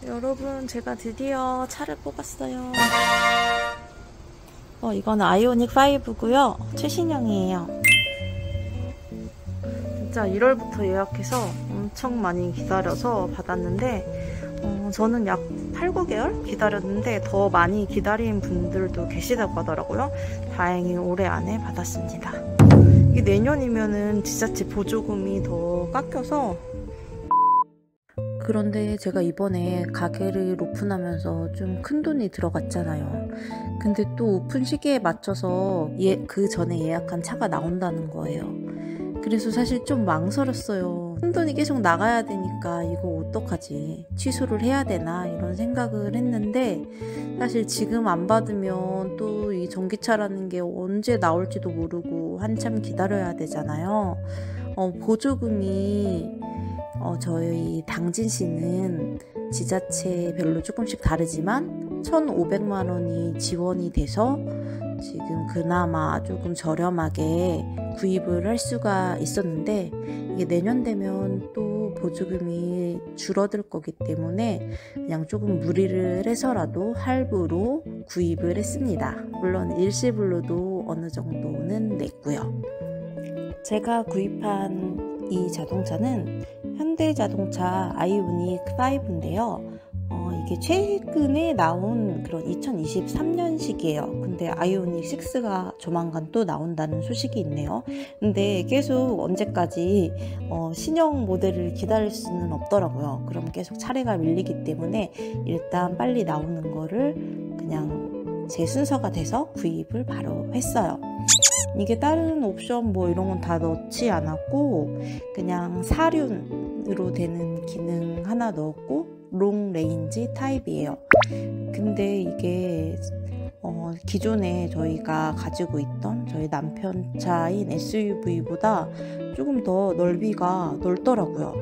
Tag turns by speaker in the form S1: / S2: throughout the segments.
S1: 여러분, 제가 드디어 차를 뽑았어요. 이건 아이오닉 5고요. 최신형이에요. 진짜 1월부터 예약해서 엄청 많이 기다려서 받았는데 저는 약 8, 9개월 기다렸는데 더 많이 기다린 분들도 계시다고 하더라고요. 다행히 올해 안에 받았습니다. 이게 내년이면은 지자체 보조금이 더 깎여서. 그런데 제가 이번에 가게를 오픈하면서 좀 큰 돈이 들어갔잖아요. 근데 또 오픈 시기에 맞춰서 그 전에 예약한 차가 나온다는 거예요. 그래서 사실 좀 망설였어요. 큰 돈이 계속 나가야 되니까 이거 어떡하지? 취소를 해야 되나? 이런 생각을 했는데 사실 지금 안 받으면 또 이 전기차라는 게 언제 나올지도 모르고 한참 기다려야 되잖아요. 보조금이 저희 당진시는 지자체별로 조금씩 다르지만 1,500만 원이 지원이 돼서 지금 그나마 조금 저렴하게 구입을 할 수가 있었는데 이게 내년 되면 또 보조금이 줄어들 거기 때문에 그냥 조금 무리를 해서라도 할부로 구입을 했습니다. 물론 일시불로도 어느 정도는 냈고요. 제가 구입한 이 자동차는 현대자동차 아이오닉 5인데요. 이게 최근에 나온 그런 2023년식이에요. 근데 아이오닉 6가 조만간 또 나온다는 소식이 있네요. 근데 계속 언제까지 신형 모델을 기다릴 수는 없더라고요. 그럼 계속 차례가 밀리기 때문에 일단 빨리 나오는 거를 그냥 제 순서가 돼서 구입을 바로 했어요. 이게 다른 옵션 뭐 이런 건 다 넣지 않았고 그냥 4륜으로 되는 기능 하나 넣었고 롱 레인지 타입이에요. 근데 이게 기존에 저희가 가지고 있던 저희 남편 차인 SUV보다 조금 더 넓이가 넓더라고요.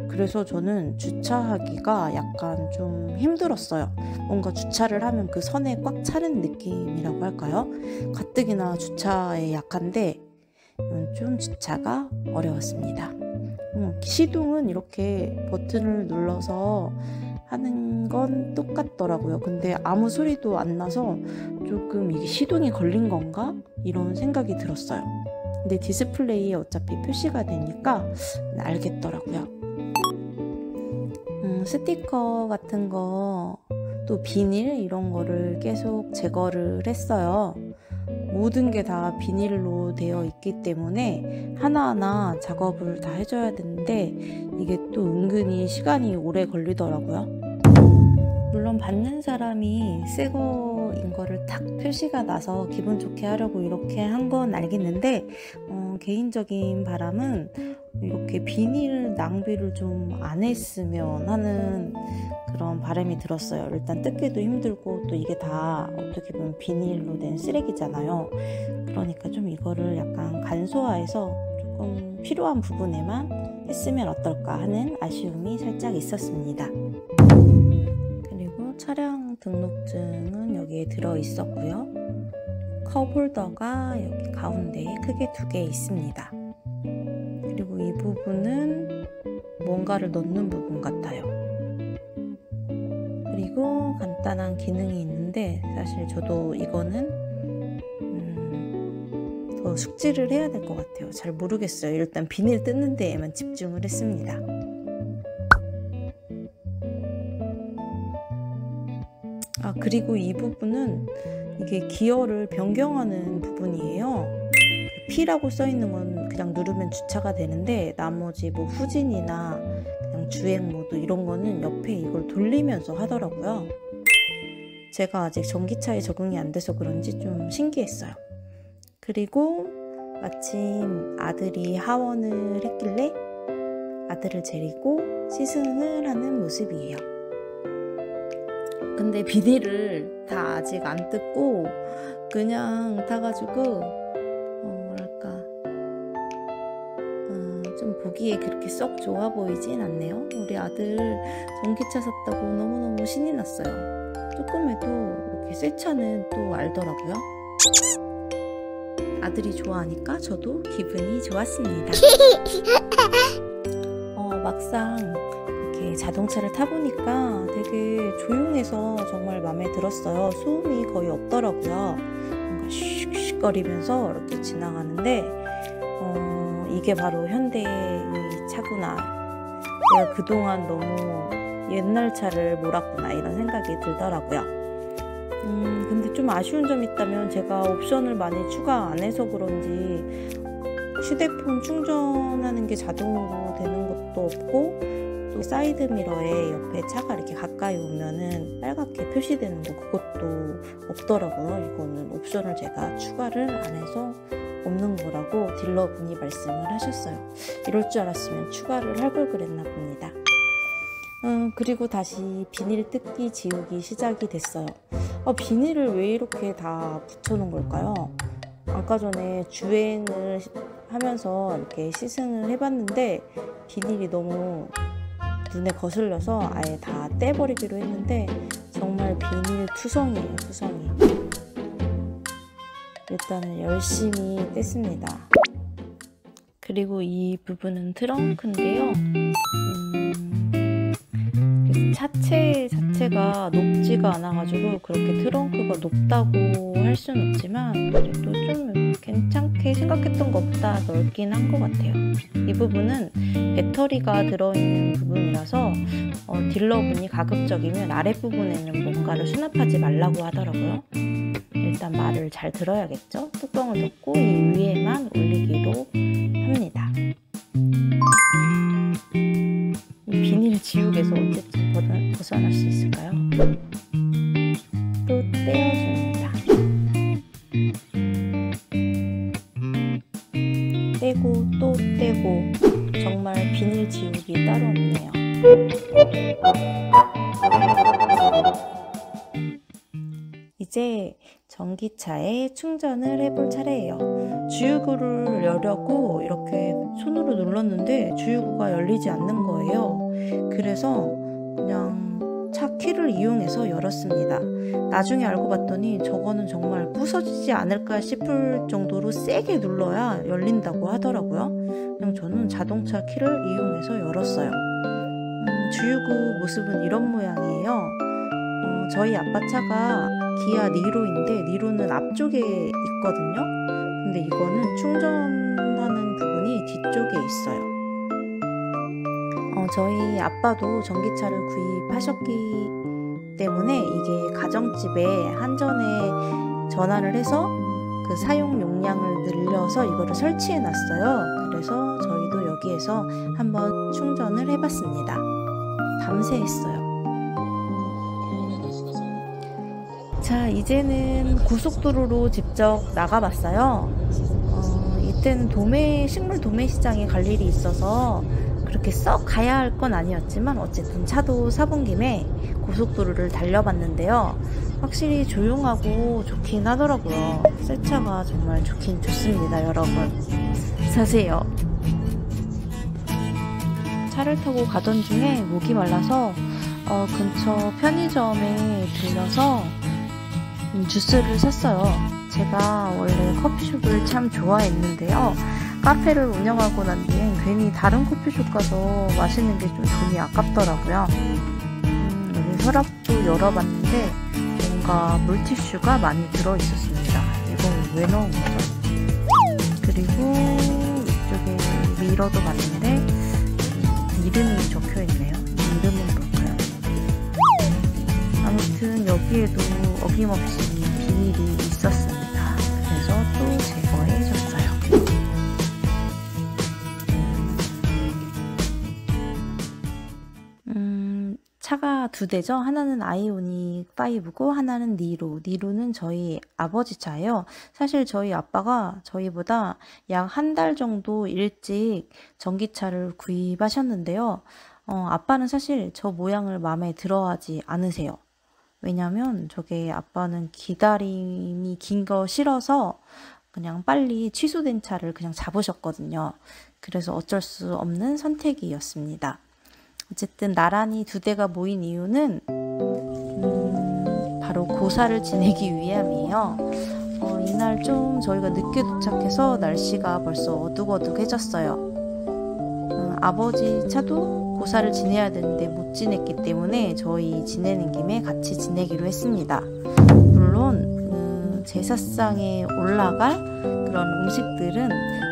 S1: 그래서 저는 주차하기가 약간 좀 힘들었어요. 뭔가 주차를 하면 그 선에 꽉 차는 느낌이라고 할까요? 가뜩이나 주차에 약한데 좀 주차가 어려웠습니다. 시동은 이렇게 버튼을 눌러서 하는 건 똑같더라고요. 근데 아무 소리도 안 나서 조금 이게 시동이 걸린 건가? 이런 생각이 들었어요. 근데 디스플레이에 어차피 표시가 되니까 알겠더라고요. 스티커 같은 거, 또 비닐 이런 거를 계속 제거를 했어요. 모든 게 다 비닐로 되어 있기 때문에 하나하나 작업을 다 해줘야 되는데 이게 또 은근히 시간이 오래 걸리더라고요. 물론 받는 사람이 새 거인 거를 딱 표시가 나서 기분 좋게 하려고 이렇게 한 건 알겠는데 개인적인 바람은 이렇게 비닐 낭비를 좀 안 했으면 하는 그런 바람이 들었어요. 일단 뜯기도 힘들고 또 이게 다 어떻게 보면 비닐로 된 쓰레기잖아요. 그러니까 좀 이거를 약간 간소화해서 조금 필요한 부분에만 했으면 어떨까 하는 아쉬움이 살짝 있었습니다. 그리고 차량 등록증은 여기에 들어 있었고요. 컵홀더가 여기 가운데에 크게 2개 있습니다. 그리고 이 부분은 뭔가를 넣는 부분 같아요. 그리고 간단한 기능이 있는데 사실 저도 이거는 더 숙지를 해야 될 것 같아요. 잘 모르겠어요. 일단 비닐 뜯는 데에만 집중을 했습니다. 그리고 이 부분은 이게 기어를 변경하는 부분이에요. P라고 써있는 건 그냥 누르면 주차가 되는데 나머지 뭐 후진이나 그냥 주행 모드 이런 거는 옆에 이걸 돌리면서 하더라고요. 제가 아직 전기차에 적응이 안 돼서 그런지 좀 신기했어요. 그리고 마침 아들이 하원을 했길래 아들을 데리고 시승을 하는 모습이에요. 근데 비닐을 다 아직 안 뜯고 그냥 타가지고 좀 보기에 그렇게 썩 좋아 보이진 않네요. 우리 아들 전기차 샀다고 너무너무 신이 났어요. 조금 해도 이렇게 새 차는 또 알더라고요. 아들이 좋아하니까 저도 기분이 좋았습니다. 막상 이렇게 자동차를 타보니까 되게 조용해서 정말 마음에 들었어요. 소음이 거의 없더라고요. 뭔가 슉슉거리면서 이렇게 지나가는데 이게 바로 현대의 차구나. 내가 그동안 너무 옛날 차를 몰았구나 이런 생각이 들더라고요. 근데 좀 아쉬운 점이 있다면 제가 옵션을 많이 추가 안 해서 그런지 휴대폰 충전하는 게 자동으로 되는 것도 없고, 또 사이드 미러에 옆에 차가 이렇게 가까이 오면은 빨갛게 표시되는 거 그것도 없더라고요. 이거는 옵션을 제가 추가를 안 해서 없는 거라고 딜러분이 말씀을 하셨어요. 이럴 줄 알았으면 추가를 할 걸 그랬나 봅니다. 그리고 다시 비닐 뜯기 지우기 시작이 됐어요. 비닐을 왜 이렇게 다 붙여놓은 걸까요? 아까 전에 주행을 하면서 이렇게 시승을 해봤는데 비닐이 너무 눈에 거슬려서 아예 다 떼버리기로 했는데 정말 비닐 투성이에요, 투성이. 일단은 열심히 뗐습니다. 그리고 이 부분은 트렁크인데요. 차체 자체가 높지가 않아가지고 그렇게 트렁크가 높다고 할 수는 없지만 그래도 좀 괜찮게 생각했던 것보다 넓긴 한 것 같아요. 이 부분은 배터리가 들어있는 부분이라서 딜러분이 가급적이면 아랫부분에는 뭔가를 수납하지 말라고 하더라고요. 일단 말을 잘 들어야겠죠? 뚜껑을 덮고 이 위에만 올리기로 합니다. 비닐 지우개에서 언제쯤 벗어날 수 있을까요? 또 떼어줍니다. 떼고 또 떼고 정말 비닐 지우기 따로 없네요. 이제 전기차에 충전을 해볼 차례예요. 주유구를 열려고 이렇게 손으로 눌렀는데 주유구가 열리지 않는 거예요. 그래서 그냥 차 키를 이용해서 열었습니다. 나중에 알고 봤더니 저거는 정말 부서지지 않을까 싶을 정도로 세게 눌러야 열린다고 하더라고요. 그냥 저는 자동차 키를 이용해서 열었어요. 주유구 모습은 이런 모양이에요. 저희 아빠 차가 기아 니로인데 니로는 앞쪽에 있거든요. 근데 이거는 충전하는 부분이 뒤쪽에 있어요. 저희 아빠도 전기차를 구입하셨기 때문에 이게 가정집에 한전에 전화를 해서 그 사용 용량을 늘려서 이거를 설치해 놨어요. 그래서 저희도 여기에서 한번 충전을 해봤습니다. 밤새 했어요. 자, 이제는 고속도로로 직접 나가봤어요. 이때는 식물 도매 시장에 갈 일이 있어서 그렇게 썩 가야 할 건 아니었지만 어쨌든 차도 사본 김에 고속도로를 달려봤는데요. 확실히 조용하고 좋긴 하더라고요. 새 차가 정말 좋긴 좋습니다, 여러분. 사세요. 차를 타고 가던 중에 목이 말라서 근처 편의점에 들려서 주스를 샀어요. 제가 원래 커피숍을 참 좋아했는데요. 카페를 운영하고 난 뒤엔 괜히 다른 커피숍 가서 마시는 게 좀 돈이 아깝더라고요. 여기 서랍도 열어봤는데 뭔가 물티슈가 많이 들어있었습니다. 이건 왜 넣은 거죠? 그리고 이쪽에 미러도 봤는데 이름이 적혀있네요. 이름은 뭘까요? 아무튼 여기에도 어김없이 비닐이 있었습니다. 그래서 또 제거해줬어요. 차가 두 대죠. 하나는 아이오닉 5고 하나는 니로. 니로는 저희 아버지 차예요. 사실 저희 아빠가 저희보다 약 한 달 정도 일찍 전기차를 구입하셨는데요. 아빠는 사실 저 모양을 마음에 들어하지 않으세요. 왜냐면 저게 아빠는 기다림이 긴 거 싫어서 그냥 빨리 취소된 차를 그냥 잡으셨거든요. 그래서 어쩔 수 없는 선택이었습니다. 어쨌든 나란히 두 대가 모인 이유는 바로 고사를 지내기 위함이에요. 이날 좀 저희가 늦게 도착해서 날씨가 벌써 어둑어둑해졌어요. 아버지 차도 고사를 지내야 되는데 못 지냈기 때문에 저희 지내는 김에 같이 지내기로 했습니다. 물론 제사상에 올라갈 그런 음식들은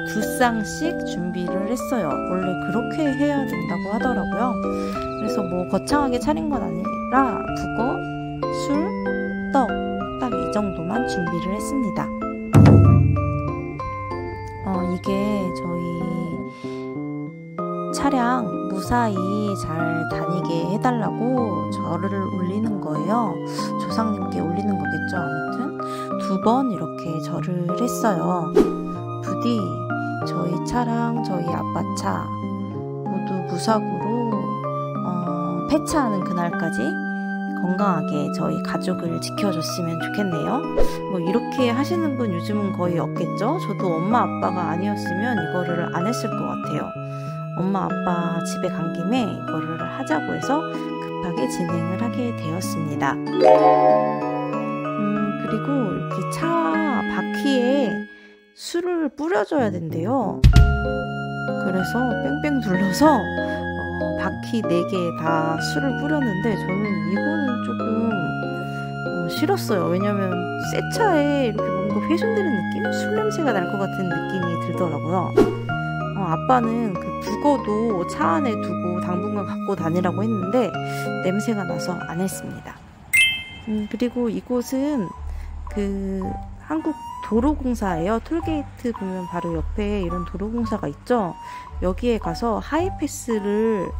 S1: 2쌍씩 준비를 했어요. 원래 그렇게 해야 된다고 하더라고요. 그래서 뭐 거창하게 차린 건 아니라 북어, 술, 떡, 딱 이 정도만 준비를 했습니다. 이게 저희 차량 무사히 잘 다니게 해달라고 절을 올리는 거예요. 조상님께 올리는 거겠죠. 아무튼 2번 이렇게 절을 했어요. 부디 저희 차랑 저희 아빠 차 모두 무사고로 폐차하는 그날까지 건강하게 저희 가족을 지켜줬으면 좋겠네요. 뭐 이렇게 하시는 분 요즘은 거의 없겠죠? 저도 엄마 아빠가 아니었으면 이거를 안 했을 것 같아요. 엄마 아빠 집에 간 김에 이거를 하자고 해서 급하게 진행을 하게 되었습니다. 그리고 이렇게 차 바퀴에 술을 뿌려줘야 된대요. 그래서 뺑뺑 둘러서 바퀴 4개 다 술을 뿌렸는데 저는 이거는 조금 싫었어요. 왜냐면 새 차에 이렇게 뭔가 훼손되는 느낌? 술 냄새가 날 것 같은 느낌이 들더라고요. 아빠는 그 북어도 차 안에 두고 당분간 갖고 다니라고 했는데 냄새가 나서 안 했습니다. 그리고 이곳은 그 한국 도로공사예요. 톨게이트 보면 바로 옆에 이런 도로공사가 있죠. 여기에 가서 하이패스를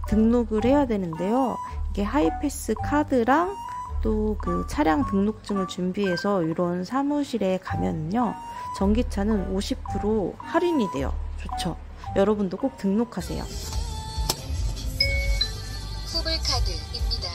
S1: 등록을 해야 되는데요. 이게 하이패스 카드랑 또 그 차량 등록증을 준비해서 이런 사무실에 가면은요, 전기차는 50% 할인이 돼요. 좋죠. 여러분도 꼭 등록하세요.
S2: 후불카드입니다.